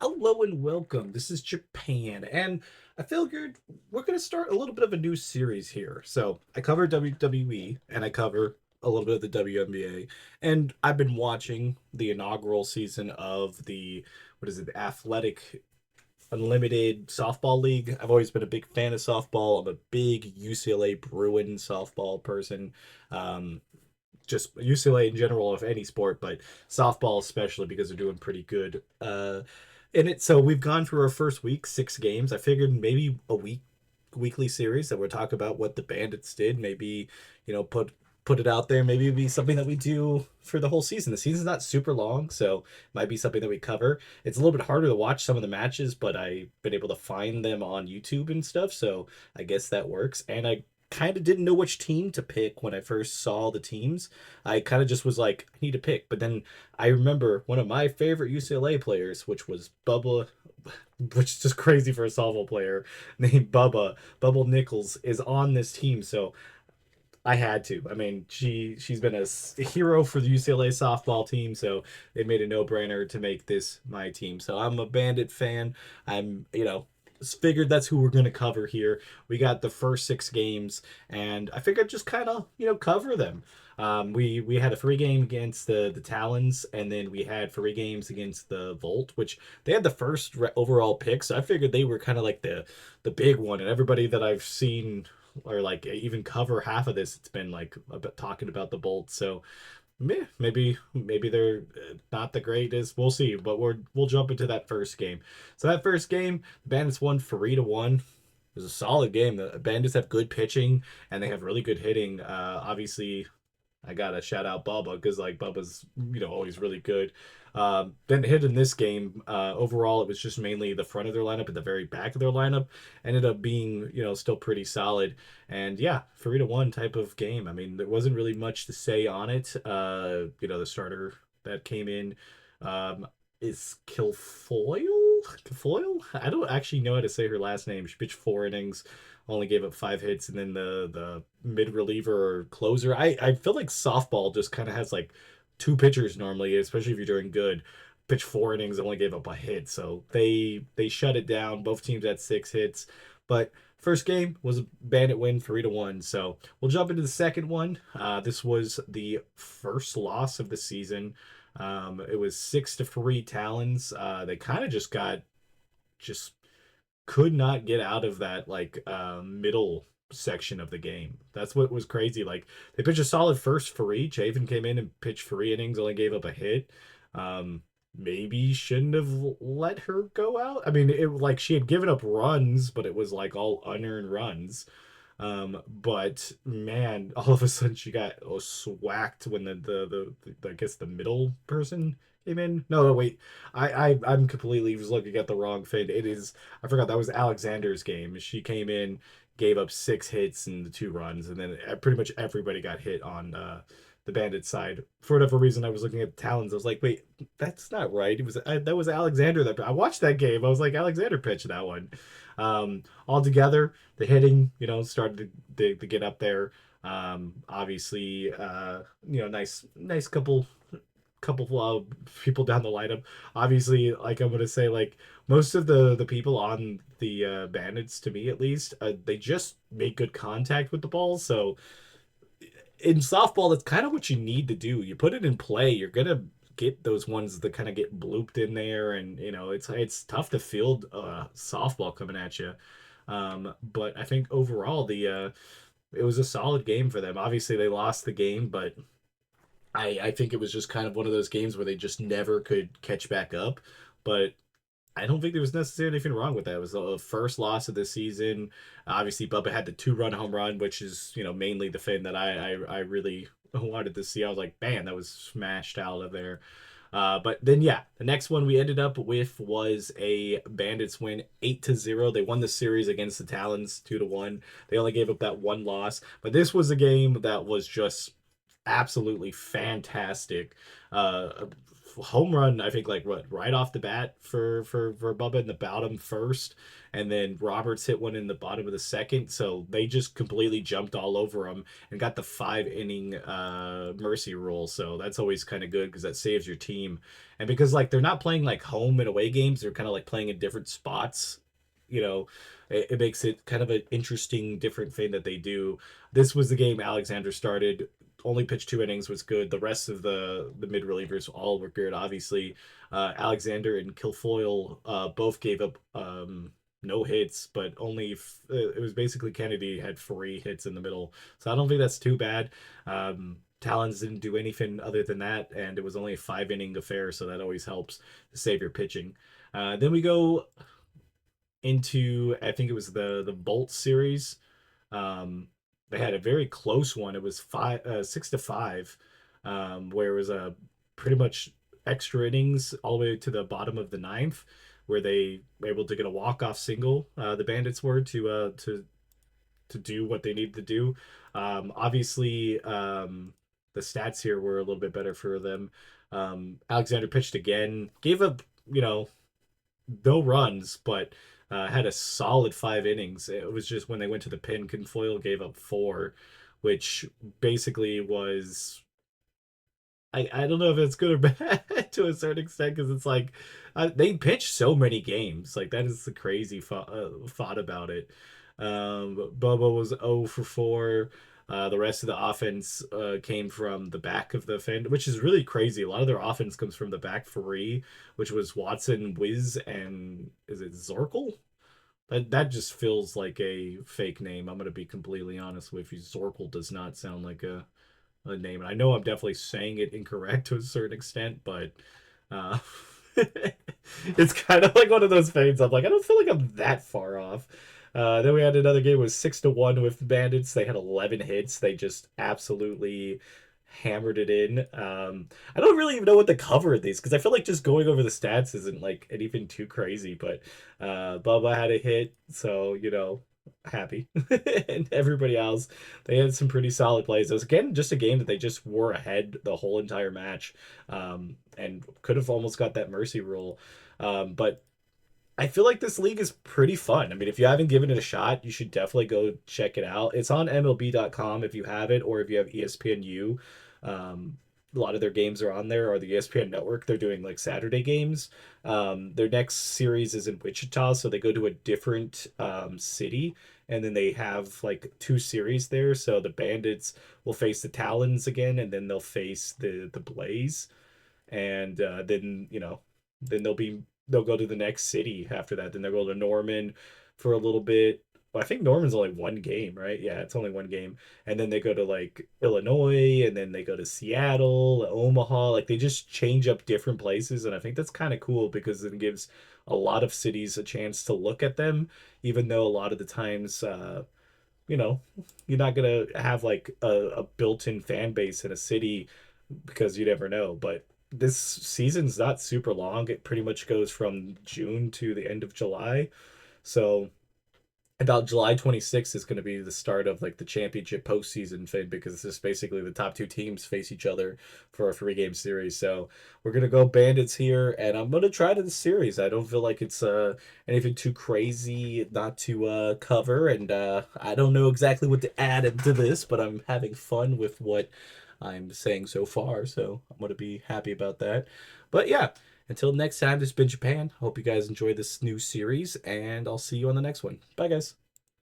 Hello and welcome. This is Japan, and I figured we're going to start a little bit of a new series here. So I cover WWE and I cover a little bit of the WNBA, and I've been watching the inaugural season of the what is it, the Athletic Unlimited Softball League. I've always been a big fan of softball. I'm a big UCLA Bruin softball person. Um, just UCLA in general of any sport, but softball especially because they're doing pretty good. In it, so we've gone through our first week, 6 games. I figured maybe a weekly series that we'll talk about what the Bandits did. Maybe put it out there. Maybe it'd be something that we do for the whole season. The season's not super long, so it might be something that we cover. It's a little bit harder to watch some of the matches, but I've been able to find them on YouTube and stuff, so I guess that works. And I kind of didn't know which team to pick when I first saw the teams. I kind of just was like, I need to pick. But then I remember one of my favorite UCLA players, which was Bubba, which is just crazy for a softball player named Bubba. Bubble Nichols is on this team, so I had to. I mean, she's been a hero for the UCLA softball team, so it made a no-brainer to make this my team. So I'm a Bandit fan. I'm, figured that's who we're going to cover here. We got the first 6 games, and I figured just kind of, cover them. We had a 3 game against the Talons, and then we had 3 games against the Volt, which they had the first overall pick. So I figured they were kind of like the big one, and everybody that I've seen or like even cover half of this, it's been like about talking about the Bolts. So maybe they're not the greatest. We'll see, but we'll jump into that first game. So that first game, the Bandits won 3-1. It was a solid game. The Bandits have good pitching and they have really good hitting. Obviously, I gotta shout out Bubba because like Bubba's always really good. Then hit in this game. Overall, it was just mainly the front of their lineup and the very back of their lineup ended up being still pretty solid. And yeah, 3-1 type of game. I mean, there wasn't really much to say on it. The starter that came in is Kilfoyle. Kilfoyle. I don't actually know how to say her last name. She pitched 4 innings, only gave up 5 hits, and then the mid reliever or closer. I feel like softball just kind of has like 2 pitchers normally, especially if you're doing good. Pitch 4 innings, only gave up a hit, so they shut it down. Both teams had 6 hits, but first game was a Bandit win 3-1. So we'll jump into the second one. This was the first loss of the season. It was 6-3 Talons. They kind of just could not get out of that like middle section of the game. That's what was crazy. Like they pitched a solid first for each. Avon came in and pitched 3 innings, only gave up a hit. Um, Maybe shouldn't have let her go out. I mean, it like she had given up runs, but it was like all unearned runs. But man, all of a sudden she got swacked when the I guess the middle person came in. No, wait, I'm completely was looking at the wrong thing. It is I forgot that was Alexander's game. She came in, gave up 6 hits and the 2 runs, and then pretty much everybody got hit on the Bandit side. For whatever reason, I was looking at the Talons. I was like, wait, that's not right. That was Alexander that I watched that game. I was like, Alexander pitched that one. Altogether, the hitting, started to get up there. Obviously, nice couple people down the lineup. Obviously, like I'm gonna say, like most of the people on the Bandits, to me at least, they just make good contact with the ball. So in softball, that's kind of what you need to do. You put it in play, you're gonna get those ones that kind of get blooped in there, and it's tough to field softball coming at you. But I think overall the it was a solid game for them. Obviously, they lost the game, but I think it was just kind of one of those games where they just never could catch back up. But I don't think there was necessarily anything wrong with that. It was the first loss of the season. Obviously, Bubba had the 2-run home run, which is mainly the thing that I really wanted to see. I was like, man, that was smashed out of there. But then yeah, the next one we ended up with was a Bandits win 8-0. They won the series against the Talons 2-1. They only gave up that one loss, but this was a game that was just absolutely fantastic. home run, I think, like what, right off the bat for Bubba in the bottom first, and then Roberts hit one in the bottom of the second. So they just completely jumped all over him and got the 5 inning mercy rule. So that's always kind of good because that saves your team. And because like they're not playing like home and away games, they're kind of like playing in different spots. You know, it makes it kind of an interesting, different thing that they do. This was the game Alexander started, only pitched 2 innings, was good. The rest of the mid relievers all were good. Obviously, Alexander and Kilfoyle both gave up no hits, but only it was basically Kennedy had 3 hits in the middle. So I don't think that's too bad. Talons didn't do anything other than that, and it was only a 5 inning affair, so that always helps to save your pitching. Then we go into, I think it was the Bolt series. They had a very close one. It was 6-5, where it was a pretty much extra innings all the way to the bottom of the ninth, where they were able to get a walk off single. The Bandits were to do what they needed to do. Obviously, the stats here were a little bit better for them. Alexander pitched again, gave up no runs, but had a solid 5 innings. It was just when they went to the pin, Kinfoil gave up 4, which basically was, I don't know if it's good or bad to a certain extent, because it's like they pitched so many games. Like that is the crazy thought about it. Bubba was 0 for 4. The rest of the offense came from the back of the fan, which is really crazy. A lot of their offense comes from the back 3, which was Watson, Wiz, and is it Zorkel? That just feels like a fake name. I'm gonna be completely honest with you. Zorkel does not sound like a name, and I know I'm definitely saying it incorrect to a certain extent, but uh, it's kind of like one of those things. I'm like, I don't feel like I'm that far off. Then we had another game was 6-1 with the Bandits. They had 11 hits. They just absolutely hammered it in. I don't really even know what to cover in these because I feel like just going over the stats isn't like anything too crazy. But Bubba had a hit, so happy. And everybody else, they had some pretty solid plays. It was again just a game that they just were ahead the whole entire match, and could have almost got that mercy rule. But I feel like this league is pretty fun. I mean, if you haven't given it a shot, you should definitely go check it out. It's on MLB.com if you have it, or if you have ESPNU. A lot of their games are on there, or the ESPN network. They're doing like Saturday games. Their next series is in Wichita, so they go to a different city, and then they have like 2 series there. So the Bandits will face the Talons again, and then they'll face the Blaze, and then they'll go to the next city after that. Then they'll go to Norman for a little bit. Well, I think Norman's only 1 game, right? Yeah, it's only 1 game. And then they go to like Illinois, and then they go to Seattle, Omaha. Like they just change up different places, and I think that's kind of cool because it gives a lot of cities a chance to look at them, even though a lot of the times you know, you're not gonna have like a built-in fan base in a city because you never know. But this season's not super long. It pretty much goes from June to the end of July. So about July 26th is going to be the start of like the championship postseason thing because it's just basically the top 2 teams face each other for a 3-game series. So we're going to go Bandits here, and I'm going to try to the series. I don't feel like it's anything too crazy not to cover, and I don't know exactly what to add into this, but I'm having fun with what I'm saying so far, so I'm going to be happy about that. But yeah, until next time, this has been Japan. Hope you guys enjoy this new series, and I'll see you on the next one. Bye, guys.